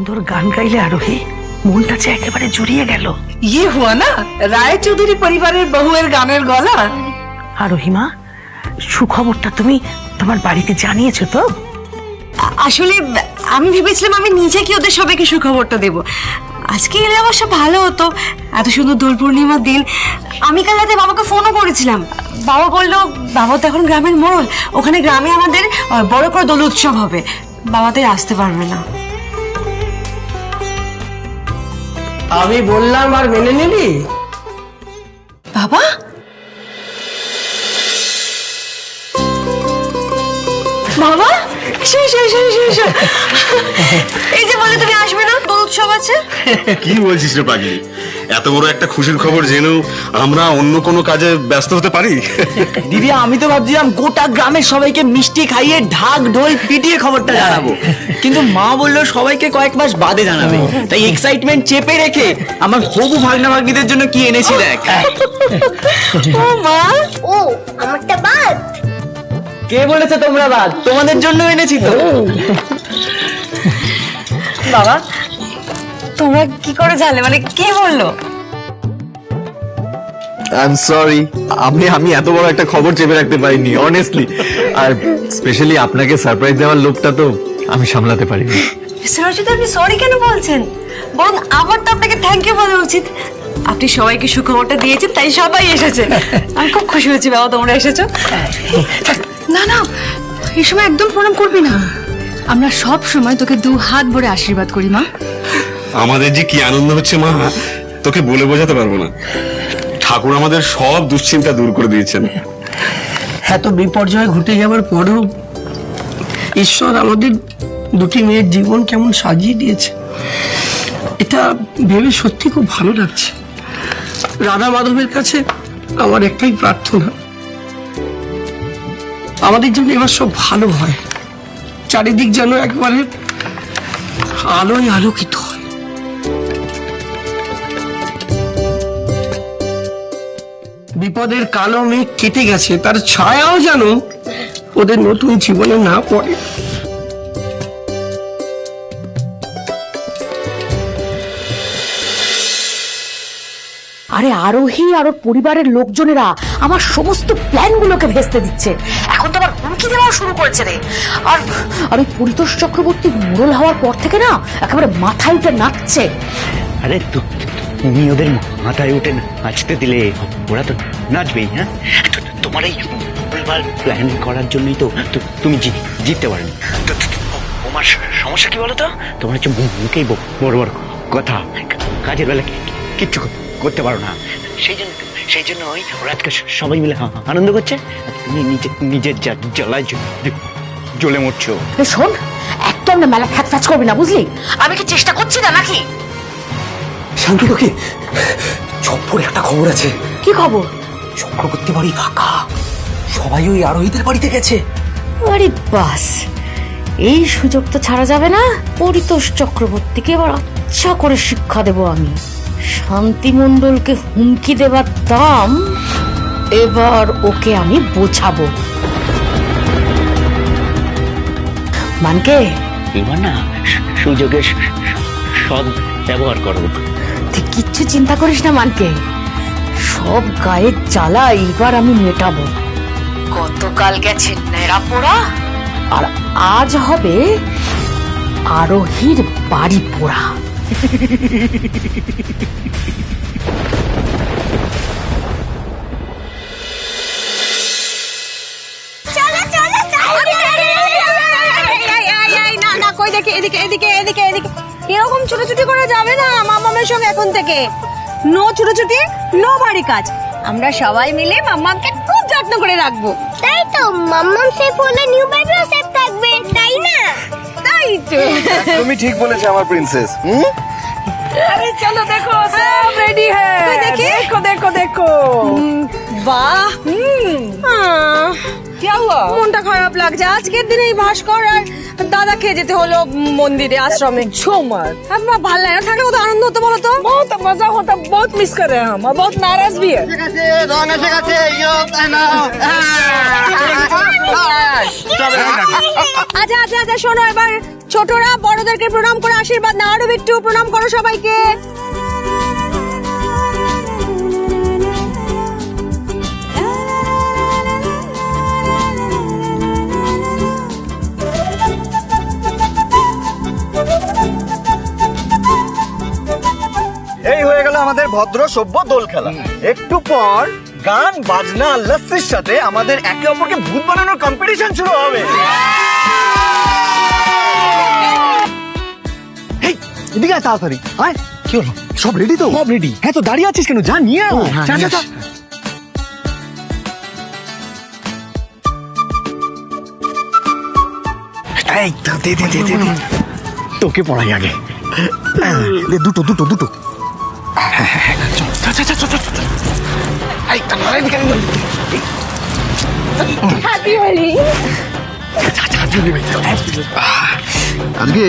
সুন্দর গান গাইলে আরোহী, মনটা যে একেবারে জুড়িয়ে গেল। ये हुआ ना রায় চৌধুরী পরিবারের বহুয়ের গানের গলা। আরোহী মা, সুখবরটা তুমি তোমার বাড়িতে জানিয়েছো তো? আসলে আমি ভেবেছিলাম আমি নিজে কি ওদের সবাইকে সুখবরটা দেব। আজকে এলে অবশ্য ভালো হতো, এত সুন্দর দোল পূর্ণিমার দিন। আমি কাল রাতে বাবাকে ফোনও করেছিলাম। বাবা বললো বাবা তো এখন গ্রামের মোড়ল, ওখানে গ্রামে আমাদের বড় করে দোল উৎসব হবে, বাবা তাই আসতে পারবে না। আমি বললাম আর মেনে নিলি? বাবা বাবা এই যে বলে তুমি আসবে না, দোল উৎসব আছে। কি বলছিস রে পাগলি? এত বড় একটা খুশির খবর জেনেও আমরা অন্য কোনো কাজে ব্যস্ত হতে পারি? দিদি, আমি তো ভাবছিলাম গোটা গ্রামের সবাইকে মিষ্টি খাইয়ে ঢাক ঢোল পিটিয়ে খবরটা জানাবো, কিন্তু মা বললো সবাইকে কয়েক মাস বাদে জানাবে। তাই এক্সাইটমেন্ট চেপে রেখে আমার হবু ভাগনা ভাগ্নিদের জন্য কি এনেছি দেখ। ও মা, ও আমারটা বাদ। কে বলেছে তোমরা বাদ? তোমাদের জন্য এনেছি তো। বাবা তোমরা কি করে জানলে, মানে কে বললো? আই এম সরি, আমি এত বড় একটা খবর চেপে রাখতে পারিনি অনেস্টলি। আর স্পেশালি আপনাকে সারপ্রাইজ দেওয়ার লোকটা তো আমি সামলাতে পারিনি। সরস্বতী, আপনি সরি কেন বলছেন? বরং আবার তো আপনাকে থ্যাংক ইউ বলা উচিত। আপনি সবাইকে সুখবরটা দিয়েছেন, তাই সবাই এসেছে। আমি খুব খুশি হয়েছি বাবা তোমরা এসেছো। না না, এই সময় একদম প্রণাম করবি না। আমরা সব সময় তোকে দু হাত ভরে আশীর্বাদ করি মা। আমাদের যে কি আনন্দ হচ্ছে মা, তোকে বলে বোঝাতে পারবো না। ঠাকুর আমাদের সব দুশ্চিন্তা দূর করে দিয়েছেন। এত বিপর্যয় ঘটে যাওয়ার পরেও ঈশ্বর আমাদের দুটি মেয়ের জীবন কেমন সাজিয়ে দিয়েছে, এটা ভেবে সত্যি খুব ভালো লাগছে। রাধা মাধবের কাছে আমার একটাই প্রার্থনা, আমাদের জন্য এবার সব ভালো হয়, চারিদিক যেন একবারে আলোয় আলোকিত হয়। বিপদের কালো মেঘ কেটে গেছে, তার ছায়াও যেন ওদের নতুন জীবনে না পড়ে। আরে আরোহী আর ওর পরিবারের লোকজনেরা আমার সমস্ত প্ল্যান গুলোকে ভেস্তে দিচ্ছে। এখন তো আবার হুমকি দেওয়া শুরু করেছে রে। আর আর ওই পরিতোষ চক্রবর্তী মোড়ল হওয়ার পর থেকে না একেবারে মাথায় উঠে নাচছে। আরে তুমি ওদের মাথায় উঠে নাচতে দিলে ওরা তো নাচবেই। হ্যাঁ, তোমার এই প্ল্যান করার জন্যই তো তুমি জিততে পারোনি। তোমার সমস্যা কি বলো তো? তোমার হচ্ছে মুখেই বড় বড় কথা, কাজের বেলা কিচ্ছু করতে পারো না। সেই জন্য ওরা আজকে সবাই মিলে আনন্দ করছে, তুমি নিজের জ্বালায় জ্বলে মরছো। শোন, একদম না মেলা ফ্যাচ ফ্যাচ করবি না, বুঝলি? আমি কি চেষ্টা করছি না নাকি? শান্তি, তোকে চপ্পর একটা খবর আছে। কি খবর? চক্রবর্তী বাড়ি ফাঁকা, সবাই ওই আরোহীদের বাড়িতে গেছে। আরে বাস, এই সুযোগ তো ছাড়া যাবে না। পরিতোষ চক্রবর্তীকে এবার আচ্ছা করে শিক্ষা দেব আমি। শান্তি মণ্ডলকে হুমকি দেবার দাম এবার ওকে আমি বোঝাবো। মানকে এবার না সুযোগের সদ ব্যবহার করো। তুই কিচ্ছু চিন্তা করিস না মানকে, সব গায়ের জ্বালা এবার আমি মেটাবো। গতকাল গেছে নেড়া পোড়া, আর আজ হবে আরোহীর বাড়ি পোড়া। কই দেখি, এদিকে এদিকে এদিকে এদিকে। এরকম ছুটোছুটি করে যাবে না মামামের সঙ্গে এখন থেকে। নো ছুটোছুটি, নো বাড়ি কাজ। আমরা সবাই মিলে মাম্মাকে খুব যত্ন করে রাখবো। তাই তো, মাম্মাম সেফ হলে নিউ বেবিও সেফ থাকবে, তাই না? তাই তো। তুমি ঠিক বলেছো আমার প্রিন্সেস। আরে চলো দেখো, সব রেডি হ্যায়। কই দেখি? দেখো দেখো দেখো। বাহ, মনটা খারাপ লাগছে। আজকের দিনে এই ভাস্কর আর দাদাকে যেতে হলো মন্দিরে, আশ্রমে। झूमर আমার ভালো লাগে না, থাকলে কত আনন্দ হতো বলো তো। बहुत मजा होता, बहुत मिस कर रहे हैं हम, और बहुत नाराज भी है। আচ্ছা আচ্ছা আচ্ছা, শোনো, এবার ছোটরা বড়দেরকে প্রণাম করে আশীর্বাদ নাও। আরো একটু প্রণাম করো সবাইকে। এই হয়ে গেল আমাদের ভদ্র সভ্য দোল খেলা। একটু পর গান বাজনা লস্যির সাথে আমাদের একে অপরকে ভূত বানানোর কম্পিটিশন শুরু হবে। এই, এদিকে আয় তাড়াতাড়ি আয়। কি হলো, সব রেডি তো? সব রেডি। হ্যাঁ, তো দাঁড়িয়ে আছিস কেন? যা নিয়ে আয়। যা যা যা। এই তো দে দে দে দে দে। তোকে পড়াই আগে। দে দুটো দুটো দুটো। আজকে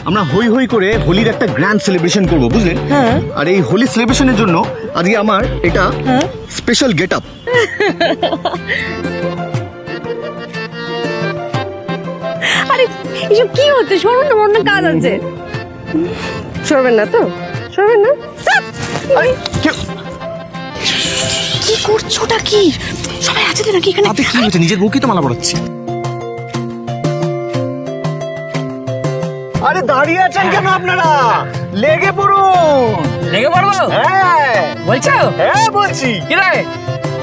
আমরা হই হই করে হোলির একটা গ্র্যান্ড সেলিব্রেশন করবো, বুঝলেন? আর এই হোলি সেলিব্রেশনের জন্য আজকে আমার এটা স্পেশাল গেট আপ। আরে এসব কি হচ্ছে? সরবেন না, অন্য কাজ আছে। সরবেন না তো? সরবেন না? কি করছোটা কি? সবাই আছে তো নাকি এখানে? তাতে কি হয়েছে? নিজের বউকে তো মালা পড়াচ্ছি। আরে দাঁড়িয়ে আছেন কেন আপনারা? লেগে পড়ুন। লেগে পড়বো? হ্যাঁ বলছো? হ্যাঁ বলছি। কি রে,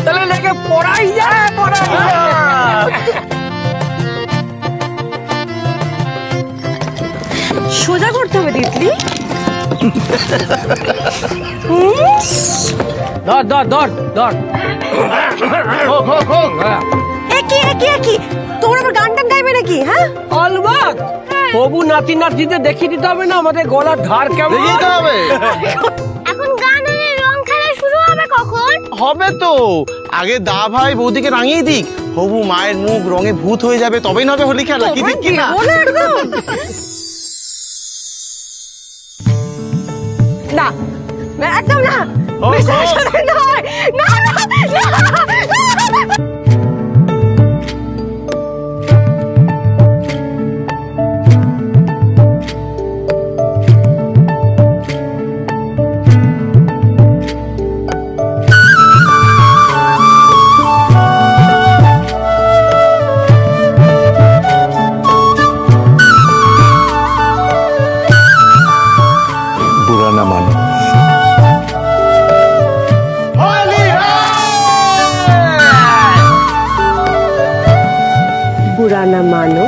তাহলে লেগে পড়াই যায়। পড়াই সোজা করতে হবে তিতলি। ধর ধর ধর ধর। একই তোমরা আবার গান টান গাইবে নাকি? হ্যাঁ, অলবাক হবু নাতি নাতিদের দেখিয়ে দিতে হবে না আমাদের গলার ধার কেমন। হবে এখন গান আর রং খেলা শুরু হবে কখন? হবে তো। আগে দা ভাই বৌদিকে রাঙিয়ে দিক, হবু মায়ের মুখ রঙে ভূত হয়ে যাবে, তবেই না হবে হোলি খেলা। কি ঠিক কি না? না একদম না। নয়, না, না, না। বুড়া না মানো। बुरा न मानो।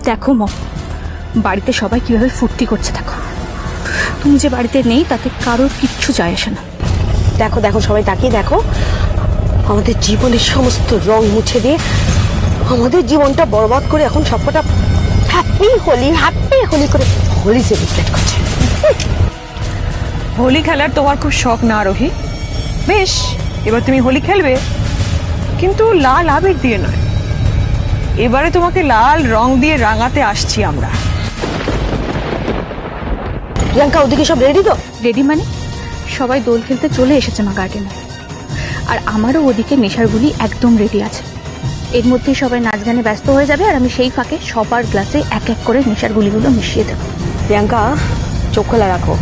দেখো মা, বাড়িতে সবাই কিভাবে ফুর্তি করছে দেখো। তুমি যে বাড়িতে নেই তাতে কারোর কিচ্ছু যায় আসে না। দেখো দেখো, সবাই তাকিয়ে দেখো। আমাদের জীবনের সমস্ত রং মুছে দিয়ে আমাদের জীবনটা বরবাদ করে এখন সবকটা হ্যাপি হোলি করে হোলি সেলিব্রেট করছে। হোলি খেলার তোমার খুব শখ না রোহি? বেশ, এবার তুমি হোলি খেলবে, কিন্তু লাল আবির দিয়ে নয়। এবারে তোমাকে লাল রং দিয়ে রাঙাতে আসছি আমরা। প্রিয়াঙ্কা, ওদিকে সব রেডি তো? রেডি মানে সবাই দোল খেলতে চলে এসেছে মা গার্ডেনে। আর আমারও ওদিকে নেশার গুলি একদম রেডি আছে। এর মধ্যেই সবাই নাচ গানে ব্যস্ত হয়ে যাবে আর আমি সেই ফাঁকে সবার গ্লাসে এক এক করে নেশার গুলিগুলো মিশিয়ে দেবো। প্রিয়াঙ্কা, চোখ খোলা রাখো।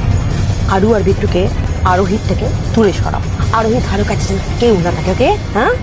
আরু আর বিট্টুকে আরোহীর থেকে দূরে সরাও। আরোহী ধারো কাছে কেউ না থাকে, ওকে? হ্যাঁ,